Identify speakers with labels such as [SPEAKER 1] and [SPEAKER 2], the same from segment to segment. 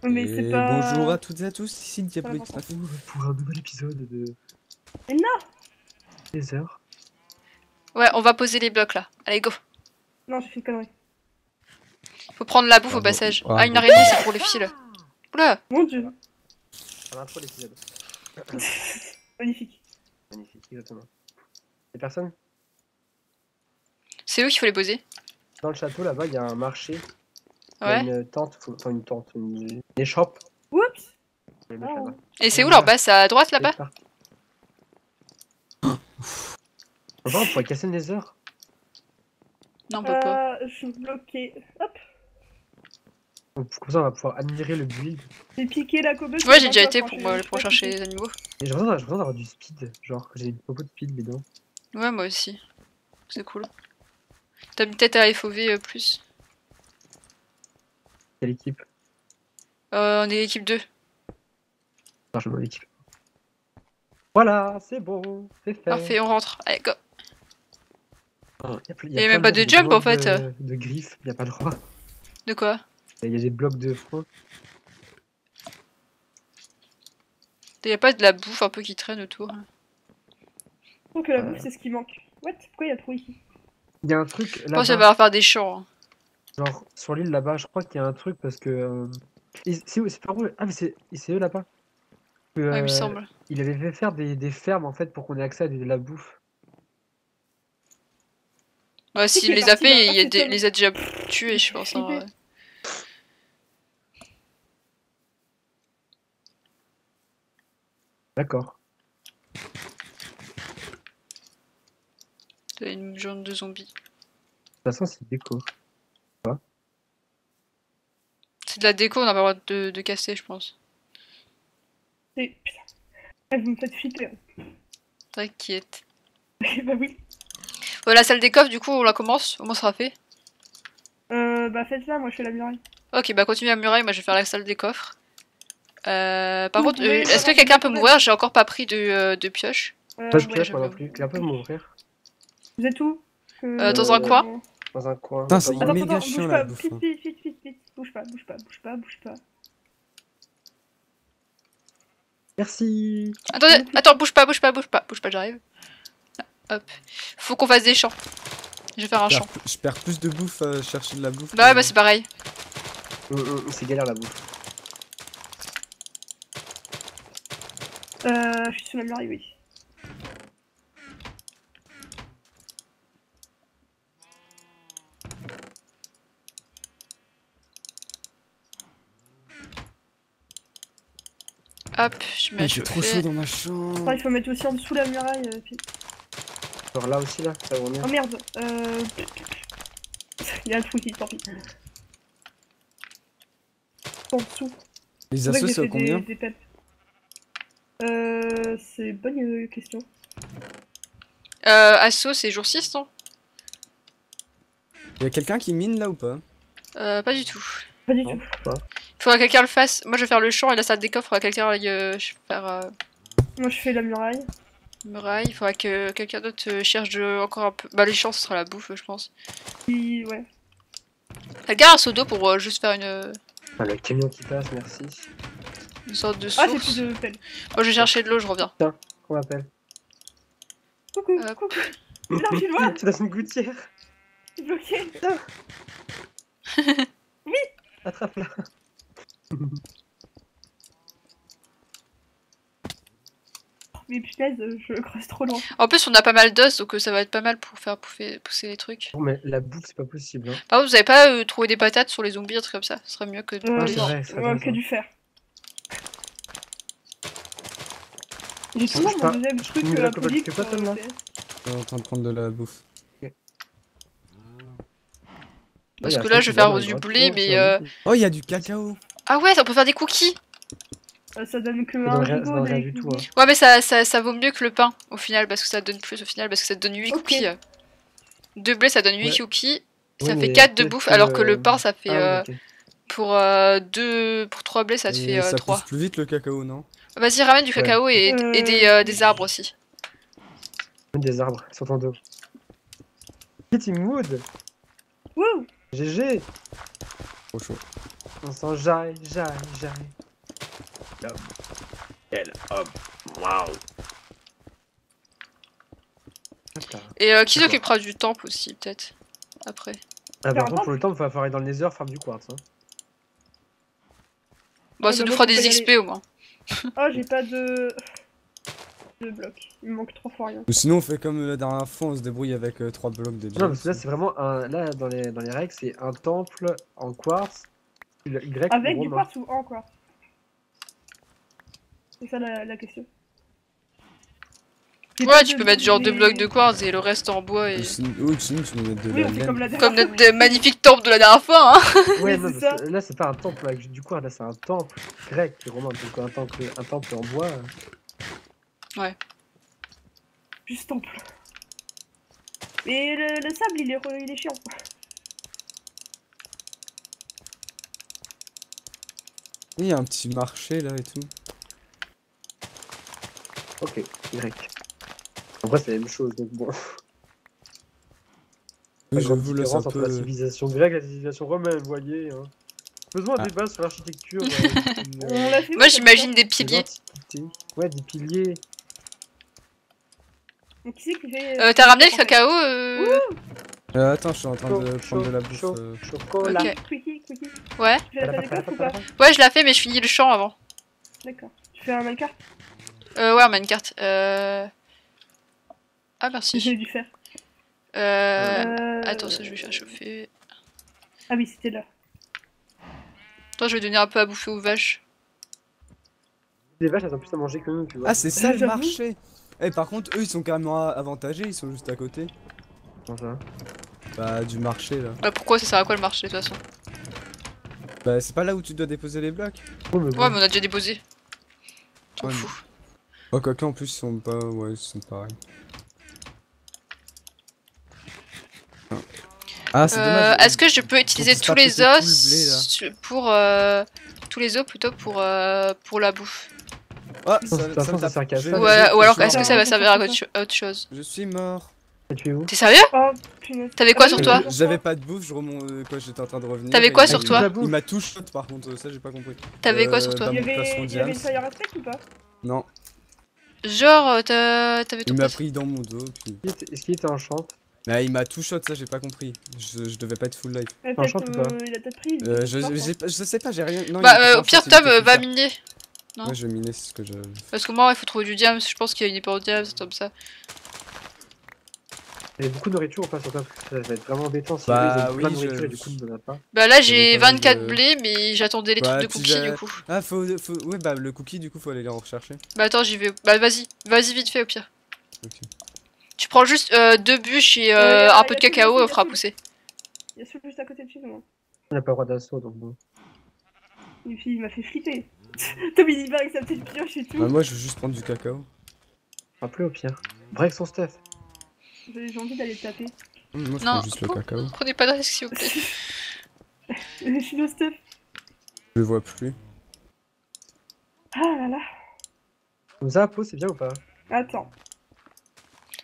[SPEAKER 1] Mais c'est pas...
[SPEAKER 2] Bonjour à toutes et à tous, ici Diablo X9
[SPEAKER 3] pour un nouvel épisode de
[SPEAKER 1] Mais non.
[SPEAKER 3] des heures.
[SPEAKER 4] Ouais, on va poser les blocs là. Allez, go.
[SPEAKER 1] Non, j'ai fait une connerie.
[SPEAKER 4] Faut prendre la bouffe au
[SPEAKER 2] Bravo.
[SPEAKER 4] passage.
[SPEAKER 2] Bravo.
[SPEAKER 4] Ah, une araignée, c'est pour les fils. Oula.
[SPEAKER 1] Mon dieu.
[SPEAKER 3] À l'intro de l'épisode.
[SPEAKER 1] Magnifique.
[SPEAKER 3] Magnifique, exactement. Y'a personne?
[SPEAKER 4] C'est où qu'il faut les poser?
[SPEAKER 3] Dans le château là-bas, il y a un marché. Il y a
[SPEAKER 4] Ouais.
[SPEAKER 3] une tente, enfin une tente, une échoppe.
[SPEAKER 1] Oups.
[SPEAKER 3] Je vais mettre
[SPEAKER 1] Ah.
[SPEAKER 3] là-bas.
[SPEAKER 4] Et c'est où leur base? C'est à droite là-bas?
[SPEAKER 3] On pourrait casser les heures.
[SPEAKER 4] Non, on peut pas.
[SPEAKER 1] Je suis bloquée. Hop.
[SPEAKER 3] Comme ça, on va pouvoir admirer le build.
[SPEAKER 1] J'ai piqué la cobeuse.
[SPEAKER 4] Ouais, j'ai déjà été pour chercher les animaux.
[SPEAKER 3] Et j'ai besoin d'avoir du speed. Genre que j'ai beaucoup de speed dedans.
[SPEAKER 4] Ouais, moi aussi. C'est cool. T'as peut-être à FOV plus.
[SPEAKER 3] Quelle équipe?
[SPEAKER 4] On est équipe 2.
[SPEAKER 3] Non, je m'en équipe. Voilà, c'est bon, c'est fait.
[SPEAKER 4] Parfait, on rentre. Allez, go.
[SPEAKER 3] Il
[SPEAKER 4] y a même pas de jump, en fait.
[SPEAKER 3] De griffes, il n'y a pas le droit.
[SPEAKER 4] De quoi?
[SPEAKER 3] Il y a des blocs de frein.
[SPEAKER 4] Y a pas de la bouffe un peu qui traîne autour?
[SPEAKER 1] Donc la bouffe, c'est ce qui manque. What? Pourquoi il y a trop ici?
[SPEAKER 3] Il y a un truc
[SPEAKER 4] Je pense qu'il
[SPEAKER 3] là-bas,
[SPEAKER 4] va faire des champs. Hein.
[SPEAKER 3] genre sur l'île là-bas, je crois qu'il y a un truc parce que. C'est où? C'est pas où? Ah, mais c'est eux là-bas.
[SPEAKER 4] Ouais, il me semble.
[SPEAKER 3] Il avait fait faire des fermes en fait pour qu'on ait accès à de la bouffe.
[SPEAKER 4] Ouais,
[SPEAKER 1] C'est
[SPEAKER 4] s'il
[SPEAKER 1] qui est
[SPEAKER 4] les a
[SPEAKER 1] parti
[SPEAKER 4] fait,
[SPEAKER 1] là? Ah, c'est
[SPEAKER 4] il les a déjà tués, je pense. Hein,
[SPEAKER 1] Flippé.
[SPEAKER 4] ouais.
[SPEAKER 3] D'accord.
[SPEAKER 4] T'as une journée de zombies.
[SPEAKER 3] De toute façon, c'est déco.
[SPEAKER 4] C'est de la déco, on n'a pas le droit de casser, je pense.
[SPEAKER 1] Putain. Ah, vous me faites flipper.
[SPEAKER 4] T'inquiète.
[SPEAKER 1] Bah oui.
[SPEAKER 4] La salle des coffres, du coup, on la commence. Au moins, ça sera fait.
[SPEAKER 1] Bah faites-la, moi je fais la muraille.
[SPEAKER 4] Ok, bah continue la muraille, moi je vais faire la salle des coffres. Par
[SPEAKER 1] Vous
[SPEAKER 4] contre,
[SPEAKER 1] pouvez
[SPEAKER 4] est-ce que
[SPEAKER 1] avoir
[SPEAKER 4] quelqu'un
[SPEAKER 1] des
[SPEAKER 4] peut
[SPEAKER 1] problèmes.
[SPEAKER 4] m'ouvrir? J'ai encore pas pris de pioche.
[SPEAKER 3] Pas de
[SPEAKER 1] Ouais.
[SPEAKER 3] piège, moi non
[SPEAKER 4] j'avoue.
[SPEAKER 3] plus. Quelqu'un peut m'ouvrir
[SPEAKER 1] Vous êtes où?
[SPEAKER 4] Dans un coin.
[SPEAKER 3] dans un coin.
[SPEAKER 2] Putain, c'est
[SPEAKER 3] Pas moi.
[SPEAKER 2] méga chiant,
[SPEAKER 1] bouge
[SPEAKER 2] la
[SPEAKER 1] pas,
[SPEAKER 2] bouffe,
[SPEAKER 1] vite,
[SPEAKER 2] hein.
[SPEAKER 1] vite, vite, vite, vite. Bouge pas, bouge pas, bouge pas, bouge pas.
[SPEAKER 3] Merci.
[SPEAKER 4] Attends, bouge pas, j'arrive. Hop. Faut qu'on fasse des champs. Je vais faire un champ.
[SPEAKER 2] Je perds plus de bouffe à chercher de la bouffe.
[SPEAKER 4] Bah ouais, bah c'est pareil.
[SPEAKER 3] C'est galère la bouffe.
[SPEAKER 1] Je suis sous la muraille, oui.
[SPEAKER 4] Hop, je mets
[SPEAKER 2] J'ai trop chaud dans ma chambre.
[SPEAKER 1] Enfin, il faut mettre aussi en dessous la muraille. Puis...
[SPEAKER 3] Genre là aussi, là, ça va bien.
[SPEAKER 1] Oh merde. Il y a un trou ici, tant pis. En dessous.
[SPEAKER 2] Les assos, c'est à combien?
[SPEAKER 1] Des pets. C'est bonne question.
[SPEAKER 4] Asso, c'est jour 6, non?
[SPEAKER 2] Y'a quelqu'un qui mine là ou pas?
[SPEAKER 4] Pas du tout.
[SPEAKER 1] Pas du
[SPEAKER 3] Non,
[SPEAKER 1] tout.
[SPEAKER 3] pas.
[SPEAKER 4] Faudra que quelqu'un le fasse. Moi je vais faire le champ et la salle des coffres, faudra que quelqu'un aille faire
[SPEAKER 1] Moi je fais la muraille.
[SPEAKER 4] muraille. Il faudra que quelqu'un d'autre cherche encore un peu. Bah les champs ce sera la bouffe je pense.
[SPEAKER 1] Puis, ouais.
[SPEAKER 4] Quelqu'un a un seau d'eau pour juste faire
[SPEAKER 3] Ah, le camion qui passe, merci.
[SPEAKER 4] une sorte de
[SPEAKER 1] Ah, j'ai
[SPEAKER 4] source.
[SPEAKER 1] plus de pelle.
[SPEAKER 4] Moi je vais chercher de l'eau, je reviens.
[SPEAKER 3] Qu'on m'appelle.
[SPEAKER 1] Coucou,
[SPEAKER 4] Hop.
[SPEAKER 1] coucou. Là, tu le vois?
[SPEAKER 3] C'est dans une gouttière.
[SPEAKER 1] Je suis bloqué.
[SPEAKER 3] Attrape-la.
[SPEAKER 1] Mais punaise, je creuse trop loin.
[SPEAKER 4] En plus on a pas mal d'os donc ça va être pas mal pour faire pousser les trucs.
[SPEAKER 3] Bon, mais la bouffe, c'est pas possible. Hein.
[SPEAKER 4] Par contre vous avez pas trouvé des patates sur les zombies, un truc comme ça. Ce serait mieux que de
[SPEAKER 3] Ah,
[SPEAKER 4] les-
[SPEAKER 3] c'est vrai, c'est
[SPEAKER 1] Ouais,
[SPEAKER 3] vrai,
[SPEAKER 1] que
[SPEAKER 3] ça.
[SPEAKER 1] du fer. J'ai toujours
[SPEAKER 3] je
[SPEAKER 1] mon
[SPEAKER 3] pars-
[SPEAKER 1] deuxième
[SPEAKER 3] je
[SPEAKER 1] truc
[SPEAKER 3] finis la
[SPEAKER 1] alcoolique
[SPEAKER 3] copote,
[SPEAKER 1] sur
[SPEAKER 3] là.
[SPEAKER 1] PS.
[SPEAKER 2] Je suis en train de prendre de la bouffe.
[SPEAKER 4] Parce que là je vais faire du blé mais
[SPEAKER 2] Oh, il y a du cacao.
[SPEAKER 4] Ah ouais, on peut faire des cookies.
[SPEAKER 1] Ça donne que
[SPEAKER 3] Ça
[SPEAKER 1] un
[SPEAKER 3] donne rien, ça
[SPEAKER 1] rigot
[SPEAKER 3] donne rien
[SPEAKER 1] des
[SPEAKER 3] du tout.
[SPEAKER 1] cookies.
[SPEAKER 3] Hein.
[SPEAKER 4] Ouais mais ça vaut mieux que le pain au final parce que ça donne plus au final parce que ça te donne 8
[SPEAKER 1] Ok.
[SPEAKER 4] cookies. 2 blés ça donne 8
[SPEAKER 3] Ouais.
[SPEAKER 4] cookies,
[SPEAKER 3] Ouais,
[SPEAKER 4] ça fait
[SPEAKER 3] mais
[SPEAKER 4] 4 de
[SPEAKER 3] peut-être
[SPEAKER 4] bouffe
[SPEAKER 3] que,
[SPEAKER 4] alors que le pain ça fait
[SPEAKER 3] Ah, oui, ok.
[SPEAKER 4] pour 3 blés ça te
[SPEAKER 2] Et
[SPEAKER 4] fait
[SPEAKER 2] ça
[SPEAKER 4] 3.
[SPEAKER 2] pousse plus vite le cacao, non?
[SPEAKER 4] Vas-y ramène du
[SPEAKER 3] Ouais.
[SPEAKER 4] cacao et des arbres aussi.
[SPEAKER 3] Des arbres, ils sont en dos. Kitty Mood.
[SPEAKER 1] Wouh!
[SPEAKER 3] GG.
[SPEAKER 2] Trop chaud.
[SPEAKER 3] On s'en jaille. L'homme. Quel homme. Waouh.
[SPEAKER 4] Et qui s'occupera du temple aussi, peut-être après.
[SPEAKER 3] Ah,
[SPEAKER 1] Faire
[SPEAKER 3] par
[SPEAKER 1] un
[SPEAKER 3] contre, pour le temps, il va falloir aller dans le Nether, farm du quartz. Hein.
[SPEAKER 4] Bon,
[SPEAKER 1] Ah,
[SPEAKER 4] ça
[SPEAKER 1] bah,
[SPEAKER 4] nous
[SPEAKER 1] moi,
[SPEAKER 4] fera
[SPEAKER 1] je peux
[SPEAKER 4] des
[SPEAKER 1] y
[SPEAKER 4] XP
[SPEAKER 1] aller.
[SPEAKER 4] au moins.
[SPEAKER 1] Oh, j'ai pas de blocs. Il me manque 3 fois rien.
[SPEAKER 2] Ou sinon, on fait comme la dernière fois, on se débrouille avec 3 blocs de
[SPEAKER 3] Non, parce que là,
[SPEAKER 2] diamants.
[SPEAKER 3] c'est vraiment un. Là, dans les règles, c'est un temple en quartz. Le Y
[SPEAKER 1] Avec
[SPEAKER 3] ou
[SPEAKER 1] du
[SPEAKER 3] romain.
[SPEAKER 1] quartz ou en quartz? C'est ça la question. J'ai
[SPEAKER 4] Ouais,
[SPEAKER 1] pas
[SPEAKER 4] tu
[SPEAKER 1] de
[SPEAKER 4] peux mettre genre 2
[SPEAKER 1] mais-
[SPEAKER 4] blocs de quartz et le reste en bois et.
[SPEAKER 2] Ou sinon, tu peux mettre de
[SPEAKER 1] Oui,
[SPEAKER 2] la
[SPEAKER 1] on fait
[SPEAKER 2] laine.
[SPEAKER 1] comme la dernière
[SPEAKER 4] Comme
[SPEAKER 1] fois.
[SPEAKER 4] notre magnifique temple de la dernière fois, hein.
[SPEAKER 3] Ouais,
[SPEAKER 1] Oui,
[SPEAKER 3] non,
[SPEAKER 1] c'est
[SPEAKER 3] parce
[SPEAKER 1] ça.
[SPEAKER 3] que là, c'est pas un temple avec du quartz, là, c'est un temple grec et romain. Donc, un temple en bois.
[SPEAKER 1] Juste temple. Et le sable, il est chiant.
[SPEAKER 2] Il y a un petit marché là et tout.
[SPEAKER 3] Ok, Y. Après, c'est la même chose, donc bon.
[SPEAKER 2] Oui,
[SPEAKER 3] La grande
[SPEAKER 2] j'avoue, là, c'est un
[SPEAKER 3] différence entre la
[SPEAKER 2] peu.
[SPEAKER 3] civilisation grecque et la civilisation romaine, vous voyez. Hein. Faisons un
[SPEAKER 2] Ah.
[SPEAKER 3] débat sur l'architecture.
[SPEAKER 1] On l'a fait.
[SPEAKER 4] Moi
[SPEAKER 1] où,
[SPEAKER 4] j'imagine des
[SPEAKER 3] de
[SPEAKER 4] piliers.
[SPEAKER 3] l'Antiquité. Ouais, des piliers.
[SPEAKER 1] Donc, qui c'est qui fait.
[SPEAKER 4] T'as ramené le
[SPEAKER 1] en fait
[SPEAKER 4] cacao
[SPEAKER 2] Attends, je suis en train de prendre de la bouffe.
[SPEAKER 3] Chocolat.
[SPEAKER 4] Ok.
[SPEAKER 1] Quickie.
[SPEAKER 4] Ouais.
[SPEAKER 1] Tu fais la Minecraft ou pas?
[SPEAKER 4] Ouais, je l'ai fait, mais je finis le champ avant.
[SPEAKER 1] D'accord. Tu fais un Minecraft?
[SPEAKER 4] Ouais, on a une carte. Ah,
[SPEAKER 1] J'ai
[SPEAKER 4] merci.
[SPEAKER 1] dû faire.
[SPEAKER 4] Attends, ça je vais faire chauffer.
[SPEAKER 1] Ah oui, c'était là.
[SPEAKER 4] Attends, je vais donner un peu à bouffer aux vaches.
[SPEAKER 3] Les vaches, elles ont plus à manger que nous, tu vois.
[SPEAKER 2] Ah, c'est ça le
[SPEAKER 1] J'avoue.
[SPEAKER 2] marché! Eh, par contre, eux, ils sont carrément avantagés, ils sont juste à côté.
[SPEAKER 3] Comment ça?
[SPEAKER 2] Bah, du marché là.
[SPEAKER 4] Bah, pourquoi ça sert à quoi le marché de toute façon?
[SPEAKER 2] Bah, c'est pas là où tu dois déposer les blocs?
[SPEAKER 3] Oh, mais bon.
[SPEAKER 4] Ouais, mais on a déjà déposé. T'en
[SPEAKER 2] Ouais,
[SPEAKER 4] fous.
[SPEAKER 2] Oh, quoique en plus, ils sont pas. Ouais, ils sont pareils. Ah, c'est dommage.
[SPEAKER 4] Est-ce que je peux utiliser
[SPEAKER 2] puisse
[SPEAKER 4] tous
[SPEAKER 2] pas
[SPEAKER 4] les
[SPEAKER 2] péter tout le
[SPEAKER 4] os pour tous les os plutôt pour la bouffe?
[SPEAKER 2] Ah,
[SPEAKER 3] De toute façon, ça sert qu'à ça.
[SPEAKER 4] Ou alors
[SPEAKER 2] je
[SPEAKER 4] est-ce que
[SPEAKER 2] suis
[SPEAKER 4] ça va
[SPEAKER 2] mort.
[SPEAKER 4] servir à autre chose?
[SPEAKER 2] Je suis mort.
[SPEAKER 3] Et tu es où?
[SPEAKER 4] T'es sérieux?
[SPEAKER 1] Oh, punaise.
[SPEAKER 4] T'avais quoi
[SPEAKER 1] Ah,
[SPEAKER 4] sur
[SPEAKER 1] oui,
[SPEAKER 4] toi?
[SPEAKER 2] J'avais pas de bouffe, je remonte quand j'étais en train de revenir.
[SPEAKER 4] T'avais
[SPEAKER 2] et
[SPEAKER 4] quoi
[SPEAKER 2] il-
[SPEAKER 4] sur toi?
[SPEAKER 2] Il m'a tout shot par contre, ça j'ai pas compris.
[SPEAKER 4] T'avais quoi sur toi?
[SPEAKER 2] Bah,
[SPEAKER 1] Il y
[SPEAKER 2] mon plafond
[SPEAKER 1] avait une
[SPEAKER 2] diams.
[SPEAKER 1] fire aspect ou pas?
[SPEAKER 2] Non,
[SPEAKER 4] Genre, t'avais
[SPEAKER 2] il
[SPEAKER 4] ton
[SPEAKER 2] m'a
[SPEAKER 4] place.
[SPEAKER 2] pris dans mon dos. Puis...
[SPEAKER 3] Est-ce qu'il était en chante?
[SPEAKER 2] Bah, il m'a tout shot, ça j'ai pas compris. Je devais pas être full life.
[SPEAKER 1] Il a
[SPEAKER 3] Franchement, tu peux
[SPEAKER 1] il a peut-être pris.
[SPEAKER 2] Je sais pas, j'ai rien. Non, il était
[SPEAKER 4] Bah,
[SPEAKER 2] pas
[SPEAKER 4] au pire,
[SPEAKER 2] fort, il était
[SPEAKER 4] Tom,
[SPEAKER 2] full
[SPEAKER 4] va
[SPEAKER 2] faire.
[SPEAKER 4] miner. non.
[SPEAKER 2] Ouais, je vais miner, c'est ce que je.
[SPEAKER 4] Parce que moi, il faut trouver du diams. Je pense qu'il y a une épée au diams, c'est comme ça.
[SPEAKER 3] Il y a beaucoup de nourriture ou pas sur toi? Parce que ça va être vraiment embêtant si
[SPEAKER 2] Bah,
[SPEAKER 3] eux, ils ont plein de
[SPEAKER 2] oui,
[SPEAKER 3] nourriture
[SPEAKER 2] je-
[SPEAKER 3] et du coup, ils ne en a pas.
[SPEAKER 4] Bah là,
[SPEAKER 2] J'avais
[SPEAKER 4] j'ai
[SPEAKER 2] pas mal
[SPEAKER 4] 24
[SPEAKER 2] de-
[SPEAKER 4] blés, mais j'attendais les
[SPEAKER 2] Bah,
[SPEAKER 4] trucs de
[SPEAKER 2] tu
[SPEAKER 4] cookies
[SPEAKER 2] vas-
[SPEAKER 4] du coup.
[SPEAKER 2] Ah, ouais, bah, le cookie, du coup, faut aller les en rechercher.
[SPEAKER 4] Bah attends, j'y vais. Bah vas-y vite fait au pire.
[SPEAKER 2] Ok.
[SPEAKER 4] Tu prends juste 2 bûches et
[SPEAKER 1] y a-
[SPEAKER 4] un
[SPEAKER 1] y
[SPEAKER 4] peu
[SPEAKER 1] a
[SPEAKER 4] de
[SPEAKER 1] tout,
[SPEAKER 4] cacao,
[SPEAKER 1] y a
[SPEAKER 4] on fera
[SPEAKER 1] tout.
[SPEAKER 4] pousser.
[SPEAKER 1] Il y a celui juste à côté de chez nous.
[SPEAKER 3] On n'a pas le droit d'assaut, donc bon.
[SPEAKER 1] Et puis il m'a fait flipper. Tom il dit pas avec sa petite pioche et tout.
[SPEAKER 2] Bah, moi, je veux juste prendre du cacao.
[SPEAKER 3] Rappelez au pire. Break son stuff.
[SPEAKER 1] J'ai envie d'aller le taper.
[SPEAKER 2] Moi, je
[SPEAKER 4] Non.
[SPEAKER 2] prends juste le cacao.
[SPEAKER 4] Prenez pas de risque s'il vous plaît.
[SPEAKER 1] Je suis no stuff.
[SPEAKER 2] Je le vois plus.
[SPEAKER 1] Ah là là.
[SPEAKER 3] Comme ça, peau, c'est bien ou pas?
[SPEAKER 1] Attends.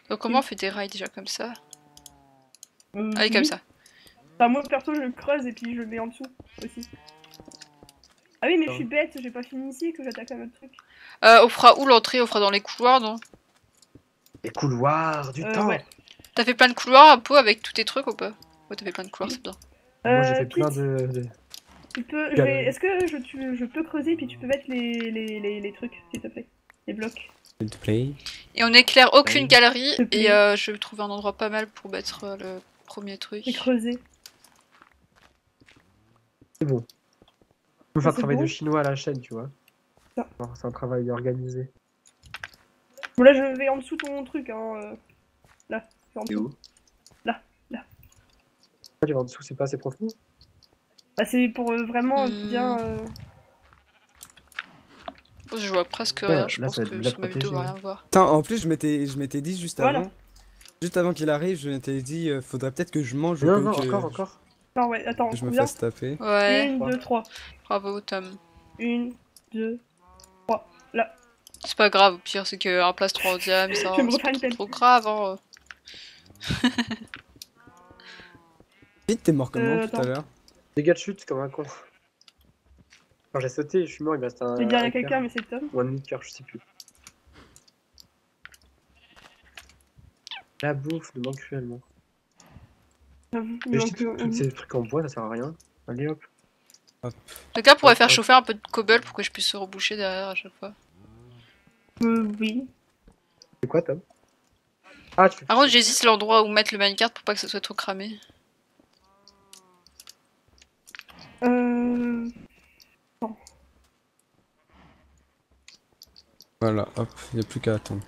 [SPEAKER 4] Donc comment on fait des rails déjà comme ça? Allez
[SPEAKER 1] Oui.
[SPEAKER 4] comme ça.
[SPEAKER 1] Enfin, moi perso je le creuse et puis je le mets en dessous aussi. Ah oui mais je suis bête, j'ai pas fini ici que j'attaque un autre truc.
[SPEAKER 4] On fera où l'entrée? On fera dans les couloirs, non?
[SPEAKER 3] Les couloirs du temps.
[SPEAKER 1] Ouais.
[SPEAKER 4] T'as fait plein de couloirs un peu avec tous tes trucs ou pas? Ouais, t'as fait plein de couloirs, c'est bien.
[SPEAKER 3] Moi, j'ai fait plein
[SPEAKER 1] Pete,
[SPEAKER 3] de...
[SPEAKER 1] Tu peux,
[SPEAKER 3] Galerie.
[SPEAKER 1] est-ce que je peux creuser puis tu peux mettre les trucs s'il te plaît? Les blocs.
[SPEAKER 2] Play.
[SPEAKER 4] Et on éclaire aucune
[SPEAKER 3] Oui.
[SPEAKER 4] galerie
[SPEAKER 1] S'il te
[SPEAKER 4] et
[SPEAKER 1] plaît.
[SPEAKER 4] je vais trouver un endroit pas mal pour mettre le premier truc.
[SPEAKER 1] Et creuser.
[SPEAKER 3] C'est bon. On peut faire
[SPEAKER 1] c'est
[SPEAKER 3] travail
[SPEAKER 1] bon
[SPEAKER 3] de chinois à la chaîne, tu vois.
[SPEAKER 1] Ça.
[SPEAKER 3] Alors, c'est un travail organisé.
[SPEAKER 1] Bon là je vais en dessous de ton truc hein. Là. C'est en
[SPEAKER 3] Et
[SPEAKER 1] dessous.
[SPEAKER 3] où?
[SPEAKER 1] Là.
[SPEAKER 3] Ah, tu vas en dessous, c'est pas assez profond?
[SPEAKER 1] Bah c'est pour vraiment bien.
[SPEAKER 4] Je vois presque
[SPEAKER 3] Ouais,
[SPEAKER 4] rien, je
[SPEAKER 3] là,
[SPEAKER 4] pense
[SPEAKER 3] ça va être
[SPEAKER 4] que
[SPEAKER 3] bien
[SPEAKER 4] sur ma vidéo on va
[SPEAKER 3] protégé.
[SPEAKER 4] rien voir.
[SPEAKER 2] Putain, en plus, je m'étais dit juste
[SPEAKER 1] Voilà.
[SPEAKER 2] avant. Juste avant qu'il arrive, je m'étais dit, faudrait peut-être que je mange
[SPEAKER 3] Non,
[SPEAKER 2] au
[SPEAKER 3] non,
[SPEAKER 2] cas où que
[SPEAKER 3] encore.
[SPEAKER 1] Non ouais, attends,
[SPEAKER 2] je me
[SPEAKER 1] combien?
[SPEAKER 2] fasse taper.
[SPEAKER 4] Ouais,
[SPEAKER 1] 1, 2, 3.
[SPEAKER 4] bravo Tom.
[SPEAKER 1] 1, 2.
[SPEAKER 4] C'est pas grave, au pire c'est qu'un place 3 en diam, ça,
[SPEAKER 1] Je me
[SPEAKER 4] c'est
[SPEAKER 1] refais
[SPEAKER 4] pas
[SPEAKER 1] une
[SPEAKER 4] trop,
[SPEAKER 1] tête.
[SPEAKER 4] trop grave. Hein.
[SPEAKER 2] Vite, t'es mort comment tout à
[SPEAKER 1] attends.
[SPEAKER 2] l'heure?
[SPEAKER 3] Dégâts de chute comme un con. Quand j'ai sauté, je suis mort, il me reste un.
[SPEAKER 1] Je vais dire à
[SPEAKER 3] un
[SPEAKER 1] quelqu'un,
[SPEAKER 3] cœur.
[SPEAKER 1] mais c'est Tom.
[SPEAKER 3] Ou un demi-cœur, je sais plus. La bouffe de manque cruellement.
[SPEAKER 1] J'avoue,
[SPEAKER 3] J'ai
[SPEAKER 1] donc,
[SPEAKER 3] jeté tous ces trucs en bois, ça sert à rien. Allez hop.
[SPEAKER 4] Quelqu'un pourrait
[SPEAKER 3] Hop,
[SPEAKER 4] faire
[SPEAKER 3] hop.
[SPEAKER 4] chauffer un peu de cobble pour que je puisse se reboucher derrière à chaque fois.
[SPEAKER 1] oui.
[SPEAKER 3] C'est quoi, Tom? Ah, tu fais.
[SPEAKER 4] Par contre, j'hésite l'endroit où mettre le minecart pour pas que ça soit trop cramé.
[SPEAKER 2] Voilà, hop, y a plus qu'à attendre.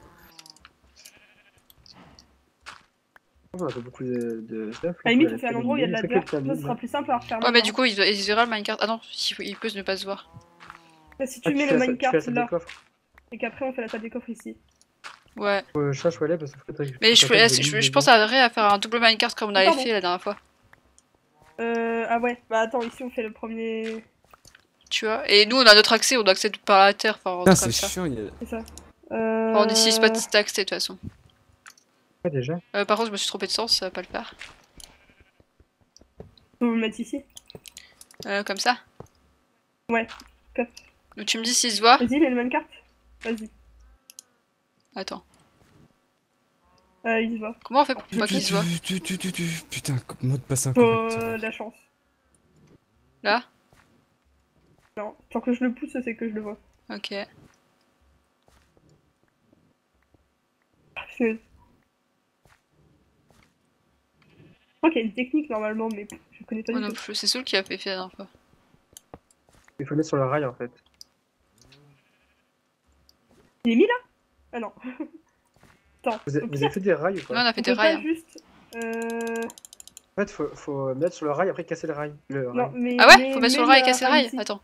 [SPEAKER 3] On a pas beaucoup de stuff.
[SPEAKER 1] À la limite, on fait un endroit où il y a de la dirt. Ça sera plus simple à refaire.
[SPEAKER 4] Ouais, mais
[SPEAKER 1] maintenant.
[SPEAKER 4] du coup, il verra le minecart. Ah non, il peut ne pas se voir.
[SPEAKER 1] Si tu mets le minecart
[SPEAKER 3] des
[SPEAKER 1] là,
[SPEAKER 3] coffres.
[SPEAKER 1] et qu'après on fait la salle des coffres ici.
[SPEAKER 4] Ouais.
[SPEAKER 3] Chat, je aller parce que
[SPEAKER 4] Mais je pense à faire un double minecart comme on avait fait la dernière fois.
[SPEAKER 1] Ah ouais, bah attends, ici on fait le premier.
[SPEAKER 4] Tu vois. Et nous, on a notre accès, on accède par la terre. Enfin,
[SPEAKER 2] Putain,
[SPEAKER 4] comme
[SPEAKER 2] c'est
[SPEAKER 4] ça.
[SPEAKER 2] chiant, il y a...
[SPEAKER 1] C'est ça.
[SPEAKER 4] Enfin, on n'utilise pas de site accès de toute façon.
[SPEAKER 3] Ouais, déjà.
[SPEAKER 4] Par contre, je me suis trompé de sens, ça va pas le faire.
[SPEAKER 1] Faut le mettre ici.
[SPEAKER 4] Comme ça.
[SPEAKER 1] Ouais. Top.
[SPEAKER 4] Donc tu me dis s'il se voit.
[SPEAKER 1] Vas-y, mets le minecart. Vas-y.
[SPEAKER 4] Attends.
[SPEAKER 1] Il se voit.
[SPEAKER 4] Comment on fait pour pas qu'il se voit?
[SPEAKER 2] Putain, mot de passe
[SPEAKER 1] Faut
[SPEAKER 2] incorrect.
[SPEAKER 1] la chance.
[SPEAKER 4] Là?
[SPEAKER 1] Non, tant que je le pousse, c'est que je le vois.
[SPEAKER 4] Ok.
[SPEAKER 1] Je crois qu'il y a une technique normalement, mais je connais pas
[SPEAKER 4] Moi
[SPEAKER 1] du
[SPEAKER 4] non
[SPEAKER 1] tout.
[SPEAKER 4] plus, c'est Soul qui a fait la dernière fois.
[SPEAKER 3] Il faut le mettre sur le rail en fait.
[SPEAKER 1] Il est mis là? Ah non. Attends.
[SPEAKER 3] Vous avez fait des rails ou
[SPEAKER 4] Non, on
[SPEAKER 3] pas?
[SPEAKER 4] a fait
[SPEAKER 1] On
[SPEAKER 4] des
[SPEAKER 1] peut
[SPEAKER 4] rails.
[SPEAKER 1] pas juste.
[SPEAKER 3] En fait, faut mettre sur le rail après casser le rail.
[SPEAKER 1] Non, mais.
[SPEAKER 4] Ah ouais?
[SPEAKER 1] mais-
[SPEAKER 4] Faut mettre sur le
[SPEAKER 1] mets
[SPEAKER 4] rail et casser le rail?
[SPEAKER 1] ici.
[SPEAKER 4] Attends.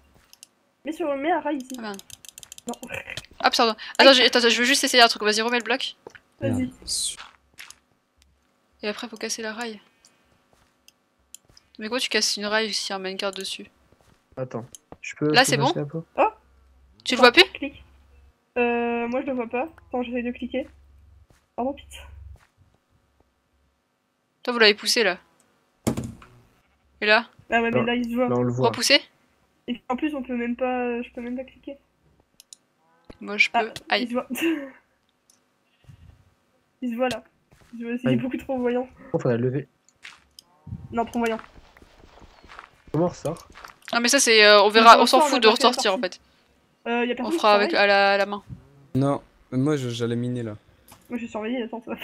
[SPEAKER 1] Mets un rail ici.
[SPEAKER 4] Ah merde.
[SPEAKER 1] Non.
[SPEAKER 4] Ah, pardon. Attends, je veux juste essayer un truc. Vas-y, remets le bloc.
[SPEAKER 1] Vas-y.
[SPEAKER 4] Et après, faut casser la rail. Mais quoi, tu casses une rail s'il y a un minecart dessus?
[SPEAKER 3] Attends. Je peux.
[SPEAKER 4] Là,
[SPEAKER 3] je peux
[SPEAKER 4] c'est bon?
[SPEAKER 3] passer un peu
[SPEAKER 4] Tu le vois plus?
[SPEAKER 1] Clique. Moi je le vois pas. Attends, j'essaie de cliquer. Pardon, pite.
[SPEAKER 4] Toi, vous l'avez poussé là. Et là?
[SPEAKER 1] Ah ouais, mais
[SPEAKER 3] Non.
[SPEAKER 1] là il se voit.
[SPEAKER 3] Là, on le voit.
[SPEAKER 4] Repousser?
[SPEAKER 1] Et en plus, on peut même pas. Je peux même pas cliquer.
[SPEAKER 4] Moi, je
[SPEAKER 1] Ah,
[SPEAKER 4] peux.
[SPEAKER 1] il
[SPEAKER 4] Aïe.
[SPEAKER 1] se voit. Il se voit là. Il se voit, il
[SPEAKER 3] Aïe.
[SPEAKER 1] est beaucoup trop voyant.
[SPEAKER 3] Oh, faudrait le lever.
[SPEAKER 1] Non, trop voyant.
[SPEAKER 3] Comment on ressort?
[SPEAKER 4] Ah, mais ça, c'est. On verra,
[SPEAKER 1] Mais
[SPEAKER 4] on s'en
[SPEAKER 1] pour
[SPEAKER 4] fout
[SPEAKER 1] l'instant,
[SPEAKER 4] de
[SPEAKER 1] on a pas fait la
[SPEAKER 4] ressortir en
[SPEAKER 1] sortie.
[SPEAKER 4] fait.
[SPEAKER 1] Y a
[SPEAKER 4] On
[SPEAKER 1] personne qui
[SPEAKER 4] fera avec
[SPEAKER 1] surveille.
[SPEAKER 4] à la main.
[SPEAKER 2] Non, moi j'allais miner là.
[SPEAKER 1] Moi j'ai surveillé, attends, ça va.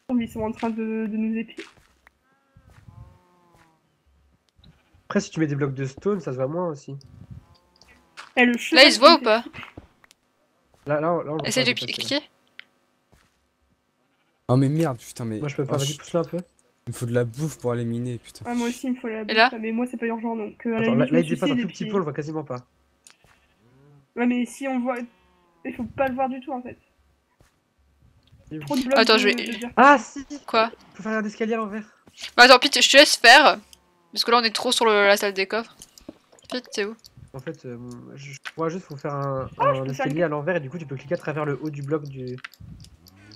[SPEAKER 1] Oh, mais ils sont en train de nous épier.
[SPEAKER 3] Après, si tu mets des blocs de stone, ça se voit moins aussi.
[SPEAKER 1] Eh, le
[SPEAKER 4] Là,
[SPEAKER 1] cheval
[SPEAKER 4] il se voit
[SPEAKER 1] qui
[SPEAKER 4] ou
[SPEAKER 1] fait-
[SPEAKER 4] pas?
[SPEAKER 3] Là, on le voit
[SPEAKER 4] Essaye
[SPEAKER 3] pas,
[SPEAKER 4] de
[SPEAKER 3] je vais passer, là.
[SPEAKER 4] cliquer.
[SPEAKER 2] Oh mais merde, putain, mais...
[SPEAKER 3] Moi, je peux pas.
[SPEAKER 2] Oh,
[SPEAKER 3] Vas-y, pousse-le un peu.
[SPEAKER 2] il me faut de la bouffe pour aller miner, putain.
[SPEAKER 1] Ah, moi aussi, il me faut la
[SPEAKER 4] Et là
[SPEAKER 1] bouffe, mais moi c'est pas urgent donc. À la
[SPEAKER 3] Attends,
[SPEAKER 1] limite, je
[SPEAKER 3] là,
[SPEAKER 1] me
[SPEAKER 3] il dépasse un
[SPEAKER 1] suicide
[SPEAKER 3] tout
[SPEAKER 1] et
[SPEAKER 3] petit
[SPEAKER 1] puis-
[SPEAKER 3] peu, on le voit quasiment pas.
[SPEAKER 1] Ouais, mais si on le voit. Il faut pas le voir du tout en fait. Trop de blocs
[SPEAKER 4] Attends,
[SPEAKER 1] de-
[SPEAKER 4] je vais-
[SPEAKER 1] de dirt.
[SPEAKER 3] Ah, si!
[SPEAKER 4] Quoi?
[SPEAKER 3] On peut faire un escalier à l'envers.
[SPEAKER 4] Bah, attends, Pete, je te laisse faire. Parce que là, on est trop sur la salle des coffres. Pete, t'es où?
[SPEAKER 3] En fait, je crois juste qu'il faut faire un
[SPEAKER 1] je peux faire
[SPEAKER 3] escalier
[SPEAKER 1] une-
[SPEAKER 3] à l'envers et du coup, tu peux cliquer à travers le haut du bloc de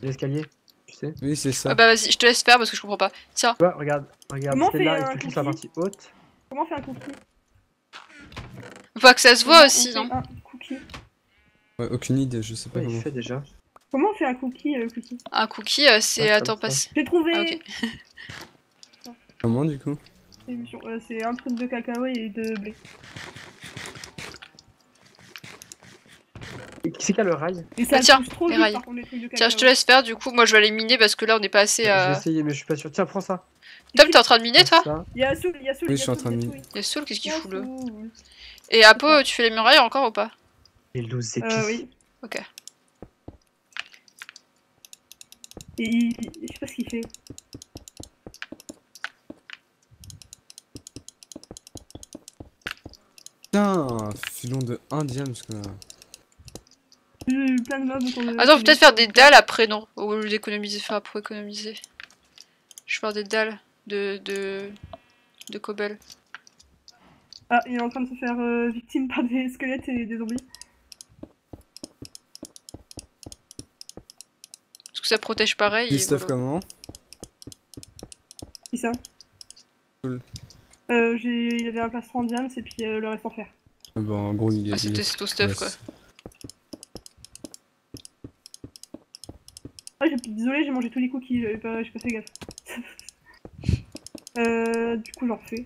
[SPEAKER 3] l'escalier. Tu sais?
[SPEAKER 2] Oui, c'est ça.
[SPEAKER 4] Ah, bah, vas-y, je te laisse faire parce que je comprends pas. Tiens,
[SPEAKER 3] Tu vois, regarde,
[SPEAKER 1] Comment on
[SPEAKER 3] c'est
[SPEAKER 1] fait
[SPEAKER 3] là et
[SPEAKER 1] un
[SPEAKER 3] tu cliques sur la
[SPEAKER 1] cookie
[SPEAKER 3] partie haute.
[SPEAKER 1] Comment on fait un cookie?
[SPEAKER 4] faut que ça se
[SPEAKER 1] Comment
[SPEAKER 4] voit
[SPEAKER 1] on
[SPEAKER 4] aussi,
[SPEAKER 1] fait
[SPEAKER 4] non?
[SPEAKER 1] un cookie.
[SPEAKER 2] Ouais, aucune idée, je sais pas
[SPEAKER 3] Ouais, il
[SPEAKER 2] comment.
[SPEAKER 3] fait déjà.
[SPEAKER 1] Comment on fait un cookie, cookie?
[SPEAKER 4] Un cookie, c'est.
[SPEAKER 3] Ouais,
[SPEAKER 4] Attends,
[SPEAKER 3] comme ça.
[SPEAKER 4] passe.
[SPEAKER 1] J'ai trouvé.
[SPEAKER 4] Ah, ok.
[SPEAKER 2] Comment du coup?
[SPEAKER 1] C'est un truc de cacahuètes et de blé.
[SPEAKER 3] Et qui c'est qui a le rail?
[SPEAKER 1] Et ça
[SPEAKER 4] Ah, tiens,
[SPEAKER 1] pousse trop
[SPEAKER 4] les
[SPEAKER 1] vite
[SPEAKER 4] rails.
[SPEAKER 1] par contre les trucs de
[SPEAKER 4] Tiens, je te
[SPEAKER 1] cacahuètes.
[SPEAKER 4] laisse faire, du coup, moi je vais aller miner parce que là on n'est pas assez.
[SPEAKER 3] Je vais essayer, mais je suis pas sûr. Tiens, prends ça.
[SPEAKER 4] Tom, t'es en train de miner toi?
[SPEAKER 3] Ça.
[SPEAKER 1] Il y a Soul, il y a Soul,
[SPEAKER 2] Oui,
[SPEAKER 1] il y
[SPEAKER 2] je
[SPEAKER 1] a
[SPEAKER 2] suis en
[SPEAKER 1] Soul,
[SPEAKER 2] train de
[SPEAKER 1] il y a
[SPEAKER 2] miner.
[SPEAKER 1] Soul.
[SPEAKER 4] Y'a Soul, qu'est-ce qu'il fout là?
[SPEAKER 1] Soul.
[SPEAKER 4] Et Apo, tu fais les murailles encore ou pas?
[SPEAKER 3] Les loups épis.
[SPEAKER 1] Oui.
[SPEAKER 4] Ok.
[SPEAKER 1] Et je sais pas ce qu'il fait.
[SPEAKER 2] Putain, filon de 1 diamant parce que...
[SPEAKER 1] J'ai eu plein de mobs autour de.
[SPEAKER 4] Attends, faut peut-être faire des dalles après, non? Au lieu d'économiser, enfin pour économiser. Je vais faire des dalles de cobble.
[SPEAKER 1] Ah, il est en train de se faire victime par des squelettes et des zombies.
[SPEAKER 4] Parce que ça protège pareil.
[SPEAKER 2] Les
[SPEAKER 4] Et
[SPEAKER 2] stuff
[SPEAKER 4] voilà.
[SPEAKER 2] comment?
[SPEAKER 1] Qui ça? Il avait un plastron en diams et puis le reste en fer.
[SPEAKER 2] Bah, en gros, il est.
[SPEAKER 4] Ah, c'était tout stuff, quoi.
[SPEAKER 1] Ah, désolé, j'ai mangé tous les cookies, j'ai pas fait gaffe. Du coup, j'en refais.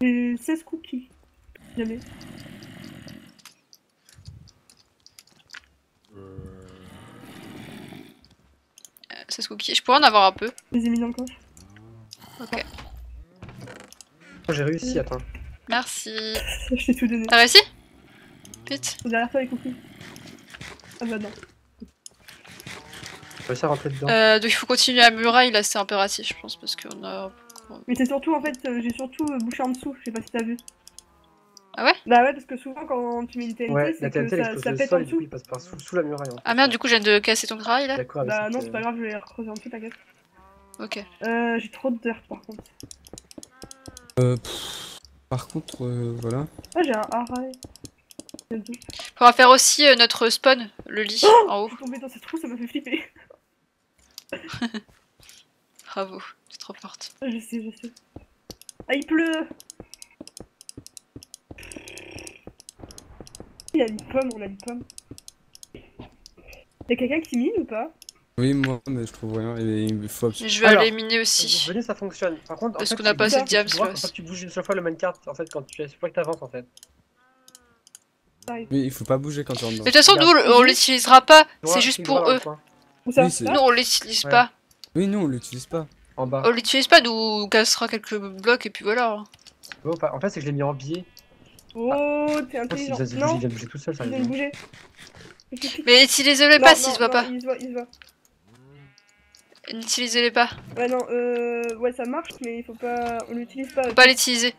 [SPEAKER 1] J'ai 16 cookies. Jamais.
[SPEAKER 4] C'est ce cookie. Je pourrais en avoir un peu.
[SPEAKER 1] Je les ai mis dans le coffre.
[SPEAKER 4] Ok.
[SPEAKER 3] Oh, j'ai réussi, attends.
[SPEAKER 4] Merci.
[SPEAKER 1] Je t'ai tout donné.
[SPEAKER 4] T'as réussi? Vite.
[SPEAKER 1] Derrière toi les cookies. Ah bah non.
[SPEAKER 3] J'ai réussi à rentrer dedans.
[SPEAKER 4] Donc il faut continuer à muraille, là c'est impératif, je pense, parce qu'on a.
[SPEAKER 1] Mais c'est surtout en fait, j'ai surtout bouché en dessous, je sais pas si t'as vu.
[SPEAKER 4] Ah ouais?
[SPEAKER 1] Bah ouais, parce que souvent quand tu mets une TNT,
[SPEAKER 3] Ouais,
[SPEAKER 1] c'est
[SPEAKER 3] la
[SPEAKER 1] que
[SPEAKER 3] TNT elle
[SPEAKER 1] ça
[SPEAKER 3] explose le
[SPEAKER 1] pète en
[SPEAKER 3] sol et du coup
[SPEAKER 1] dessous.
[SPEAKER 3] il passe par sous la muraille. En fait.
[SPEAKER 4] Ah merde, du coup je viens de casser ton grail là?
[SPEAKER 3] D'accord, avec
[SPEAKER 1] Bah
[SPEAKER 3] cette,
[SPEAKER 1] non, c'est pas grave, je vais creuser en dessous, t'inquiète.
[SPEAKER 4] Ok.
[SPEAKER 1] J'ai trop de dirt par contre.
[SPEAKER 2] Par contre, voilà.
[SPEAKER 1] Ah, j'ai un haray. Il y a deux.
[SPEAKER 4] On va faire aussi notre spawn, le lit, en
[SPEAKER 1] Je
[SPEAKER 4] haut.
[SPEAKER 1] suis tombée dans cette trou, ça m'a fait flipper.
[SPEAKER 4] Bravo, c'est trop forte.
[SPEAKER 1] Je sais. Ah, il pleut. Il a une pomme, on a une pomme. Y'a quelqu'un qui mine ou pas?
[SPEAKER 2] Oui, moi, mais je trouve rien. Et il faut
[SPEAKER 4] Mais
[SPEAKER 2] absolument.
[SPEAKER 4] je vais
[SPEAKER 3] Alors,
[SPEAKER 4] aller miner aussi.
[SPEAKER 3] venez, ça fonctionne. Par contre,
[SPEAKER 4] Parce
[SPEAKER 3] en fait,
[SPEAKER 4] qu'on a pas
[SPEAKER 1] assez de
[SPEAKER 4] diams,
[SPEAKER 3] en
[SPEAKER 4] là.
[SPEAKER 3] fait, tu bouges une seule fois le minecart. En fait, quand tu faut que t'avances en fait.
[SPEAKER 1] Pareil.
[SPEAKER 2] Oui, il faut pas bouger quand tu rentres
[SPEAKER 4] Mais
[SPEAKER 2] dans.
[SPEAKER 4] de toute façon, nous
[SPEAKER 3] Regarde.
[SPEAKER 4] on l'utilisera pas,
[SPEAKER 3] Droit,
[SPEAKER 4] c'est juste
[SPEAKER 3] clic
[SPEAKER 4] pour
[SPEAKER 3] droit dans le
[SPEAKER 4] eux.
[SPEAKER 3] coin.
[SPEAKER 1] Où ça?
[SPEAKER 2] Oui, c'est-
[SPEAKER 1] Là
[SPEAKER 4] Nous on l'utilise
[SPEAKER 3] Ouais.
[SPEAKER 4] pas.
[SPEAKER 2] Oui, non, on l'utilise pas.
[SPEAKER 3] En bas.
[SPEAKER 4] On l'utilise pas, nous on cassera quelques blocs et puis voilà.
[SPEAKER 3] Oh, en fait, c'est que je l'ai mis en biais.
[SPEAKER 1] Oh, t'es
[SPEAKER 3] Oh, si,
[SPEAKER 1] intelligent.
[SPEAKER 3] il
[SPEAKER 1] Non,
[SPEAKER 3] vient de bouger tout seul,
[SPEAKER 1] il vient de
[SPEAKER 3] sérieusement.
[SPEAKER 1] bouger.
[SPEAKER 4] Mais utilisez-le
[SPEAKER 1] Non,
[SPEAKER 4] pas s'il
[SPEAKER 1] non,
[SPEAKER 4] se voit
[SPEAKER 1] non,
[SPEAKER 4] pas.
[SPEAKER 1] il se voit, il se voit.
[SPEAKER 4] N'utilisez-les pas.
[SPEAKER 1] Ouais, non, ouais, ça marche, mais il faut pas. On l'utilise pas.
[SPEAKER 4] Faut pas l'utiliser.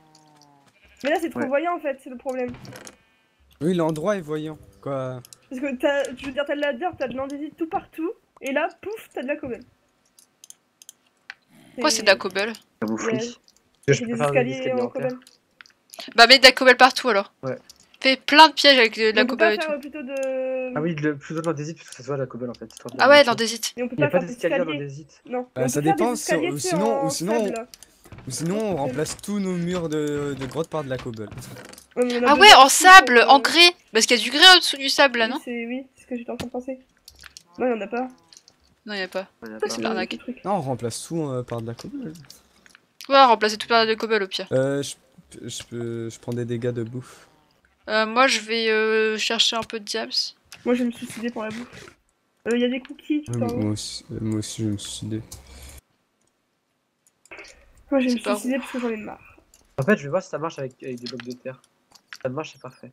[SPEAKER 1] Mais là, c'est trop
[SPEAKER 3] Ouais.
[SPEAKER 1] voyant en fait, c'est le problème.
[SPEAKER 2] Oui, l'endroit est voyant. Quoi.
[SPEAKER 1] Parce que je veux dire, t'as de la dirt, t'as de l'andésite tout partout, et là, pouf, t'as de la cobble.
[SPEAKER 4] Pourquoi c'est de la cobble?
[SPEAKER 3] Ça vous
[SPEAKER 1] Ouais.
[SPEAKER 3] frie.
[SPEAKER 1] J'ai
[SPEAKER 3] Je
[SPEAKER 1] des
[SPEAKER 3] peux faire des
[SPEAKER 1] escaliers en
[SPEAKER 3] terre.
[SPEAKER 1] cobble.
[SPEAKER 4] Bah mets de la cobble partout alors.
[SPEAKER 3] Ouais.
[SPEAKER 4] Fais plein de pièges avec de
[SPEAKER 1] Mais
[SPEAKER 4] la
[SPEAKER 1] on peut
[SPEAKER 4] cobble
[SPEAKER 1] pas
[SPEAKER 4] et tout.
[SPEAKER 1] faire plutôt de.
[SPEAKER 3] Ah oui, plutôt dans des parce que ça se voit la cobble en fait. histoire de
[SPEAKER 4] Ah ouais,
[SPEAKER 3] monter.
[SPEAKER 4] dans des hits.
[SPEAKER 1] Et on peut
[SPEAKER 3] Il n'y a
[SPEAKER 1] pas
[SPEAKER 3] pas
[SPEAKER 1] faire
[SPEAKER 3] d'escalier dans
[SPEAKER 1] d'escalier.
[SPEAKER 3] des hits.
[SPEAKER 1] Non.
[SPEAKER 2] Bah,
[SPEAKER 1] On
[SPEAKER 2] ça
[SPEAKER 1] peut faire des
[SPEAKER 2] dépend,
[SPEAKER 1] escaliers,
[SPEAKER 2] ou
[SPEAKER 1] tu sais,
[SPEAKER 2] sinon-
[SPEAKER 1] en
[SPEAKER 2] ou sinon-
[SPEAKER 1] sable.
[SPEAKER 2] Ou sinon, on remplace tous nos murs de grotte par de la cobble.
[SPEAKER 1] Ouais, mais on a
[SPEAKER 4] Ah
[SPEAKER 1] besoin
[SPEAKER 4] ouais, en
[SPEAKER 1] aussi
[SPEAKER 4] sable,
[SPEAKER 1] pour,
[SPEAKER 4] en grès. Parce qu'il y a du grès en dessous du sable là,
[SPEAKER 1] Oui,
[SPEAKER 4] non?
[SPEAKER 1] c'est ce que j'étais en train de penser. Non, y'en a pas.
[SPEAKER 4] Non, y a pas.
[SPEAKER 3] Ouais,
[SPEAKER 1] Ça,
[SPEAKER 4] c'est
[SPEAKER 1] le
[SPEAKER 4] l'arnaque.
[SPEAKER 1] truc.
[SPEAKER 2] Non, on remplace tout par de la cobble.
[SPEAKER 4] Ouais, remplacer tout par de cobble au pire.
[SPEAKER 2] Je prends des dégâts de bouffe.
[SPEAKER 4] Moi je vais chercher un peu de diams.
[SPEAKER 1] Moi, je vais me suicider pour la bouffe. Y a des cookies tout en haut.
[SPEAKER 2] Moi aussi, je me suis suicidé.
[SPEAKER 1] Moi, je vais me
[SPEAKER 4] C'est pas
[SPEAKER 1] suicider parce que j'en ai marre.
[SPEAKER 3] En fait, je vais voir si ça marche avec des blocs de terre. Si ça marche, c'est parfait.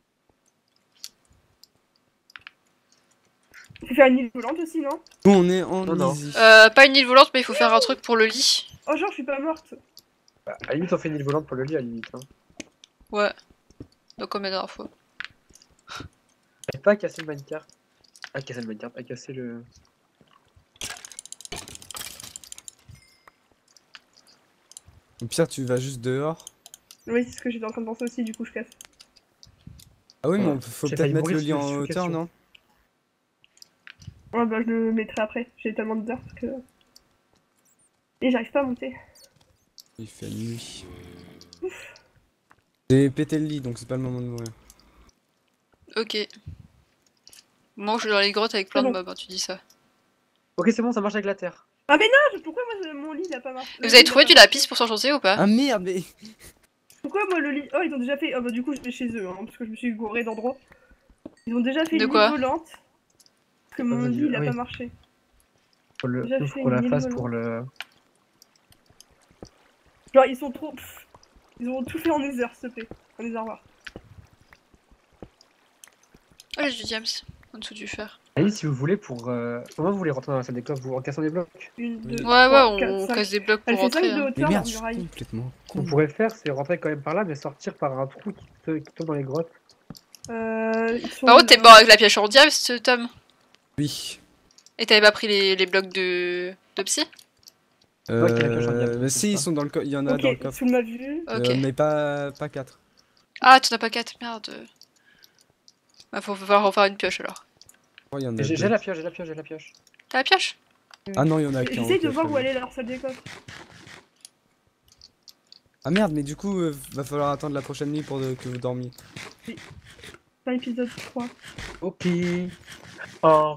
[SPEAKER 1] Faut faire une île volante aussi, non?
[SPEAKER 2] Nous, on est en
[SPEAKER 3] Non.
[SPEAKER 2] easy.
[SPEAKER 4] Pas une île volante, mais il faut faire un truc pour le lit.
[SPEAKER 1] Oh, genre, je suis pas morte.
[SPEAKER 3] Bah, à la limite, on fait une île volante pour le lit, à la limite. Hein.
[SPEAKER 4] Ouais. Donc comme la dernière fois.
[SPEAKER 3] J'arrive pas à casser le minecart. À casser le minecart, à casser le.
[SPEAKER 2] Au pire, tu vas juste dehors.
[SPEAKER 1] Oui, c'est ce que j'étais en train de penser aussi, du coup, je casse.
[SPEAKER 2] Ah oui, mais
[SPEAKER 3] Ouais.
[SPEAKER 2] faut
[SPEAKER 3] J'ai
[SPEAKER 2] peut-être
[SPEAKER 3] failli
[SPEAKER 2] mettre le
[SPEAKER 3] mourir
[SPEAKER 2] lit en
[SPEAKER 3] sous
[SPEAKER 2] hauteur,
[SPEAKER 3] suffocation.
[SPEAKER 2] non?
[SPEAKER 1] Ouais, bah, je le mettrai après. J'ai tellement de dirt que. Et j'arrive pas à monter.
[SPEAKER 2] Il fait nuit. J'ai pété le lit, donc c'est pas le moment de mourir.
[SPEAKER 4] Ok. Moi je suis dans les grottes avec plein de
[SPEAKER 1] bon.
[SPEAKER 4] mobs, hein, tu dis ça.
[SPEAKER 3] Ok, c'est bon, ça marche avec la terre.
[SPEAKER 1] Ah, mais non, pourquoi moi, mon lit, il a pas marché?
[SPEAKER 4] Vous avez trouvé du lapis pour s'enchanter ou pas?
[SPEAKER 2] Ah merde, mais.
[SPEAKER 1] Pourquoi moi, le lit. Oh, ils ont déjà fait. Ah, bah, du coup, je vais chez eux, hein, parce que je me suis gouré d'endroits. Ils ont déjà fait
[SPEAKER 4] De
[SPEAKER 1] une
[SPEAKER 4] quoi
[SPEAKER 1] île volante. Parce que mon
[SPEAKER 3] Ah,
[SPEAKER 1] lit, il a
[SPEAKER 3] oui.
[SPEAKER 1] pas marché.
[SPEAKER 3] Pour le.
[SPEAKER 1] Déjà
[SPEAKER 3] Ouf,
[SPEAKER 1] fait
[SPEAKER 3] pour la
[SPEAKER 1] une île
[SPEAKER 3] face,
[SPEAKER 1] volante.
[SPEAKER 3] pour le.
[SPEAKER 1] Genre, ils sont trop. Ils ont tout fait en nether, s'il te plaît. En nether war.
[SPEAKER 4] Oh, j'ai du diams en dessous du fer.
[SPEAKER 3] Allez, si vous voulez, pour. Comment vous voulez rentrer dans la salle des coffres? Vous en cassant des blocs?
[SPEAKER 1] Une,
[SPEAKER 2] Oui.
[SPEAKER 1] deux,
[SPEAKER 4] Ouais,
[SPEAKER 1] trois,
[SPEAKER 4] on
[SPEAKER 1] quatre, cinq.
[SPEAKER 4] casse des blocs
[SPEAKER 1] Elle
[SPEAKER 4] pour
[SPEAKER 1] fait 5
[SPEAKER 4] rentrer.
[SPEAKER 1] de
[SPEAKER 4] Hein.
[SPEAKER 2] Mais
[SPEAKER 1] hauteur,
[SPEAKER 2] merde,
[SPEAKER 1] la
[SPEAKER 2] je suis
[SPEAKER 1] muraille.
[SPEAKER 2] complètement
[SPEAKER 3] Ce
[SPEAKER 2] con.
[SPEAKER 3] qu'on pourrait faire, c'est rentrer quand même par là, mais sortir par un trou qui tombe dans les grottes.
[SPEAKER 1] Ils sont
[SPEAKER 4] Par contre, t'es mort avec la pioche en diams, Tom.
[SPEAKER 2] Oui.
[SPEAKER 4] Et t'avais pas pris les blocs de psy?
[SPEAKER 3] Ok, la pioche en diamant,
[SPEAKER 2] Mais
[SPEAKER 3] c'est
[SPEAKER 2] si, ils
[SPEAKER 3] ça.
[SPEAKER 2] sont dans le il y en a dans le
[SPEAKER 1] Ok,
[SPEAKER 2] coffre.
[SPEAKER 1] sous ma vue.
[SPEAKER 4] Ok.
[SPEAKER 2] Mais pas 4.
[SPEAKER 4] Ah, tu n'as pas 4, merde. Bah, faut falloir refaire une pioche alors.
[SPEAKER 2] Il y en a
[SPEAKER 3] J'ai
[SPEAKER 2] deux.
[SPEAKER 3] la pioche, j'ai la pioche, j'ai la pioche.
[SPEAKER 4] T'as la pioche?
[SPEAKER 2] Ah non, il y en a qu'un.
[SPEAKER 1] J'essaye
[SPEAKER 2] ok,
[SPEAKER 1] de voir
[SPEAKER 2] très
[SPEAKER 1] où
[SPEAKER 2] bien.
[SPEAKER 1] aller leur salle des coffres.
[SPEAKER 2] Ah merde, mais du coup, va falloir attendre la prochaine nuit pour que vous dormiez.
[SPEAKER 1] Pas épisode 3.
[SPEAKER 3] Ok. Au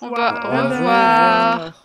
[SPEAKER 4] On va au
[SPEAKER 1] Bye bye.
[SPEAKER 4] revoir.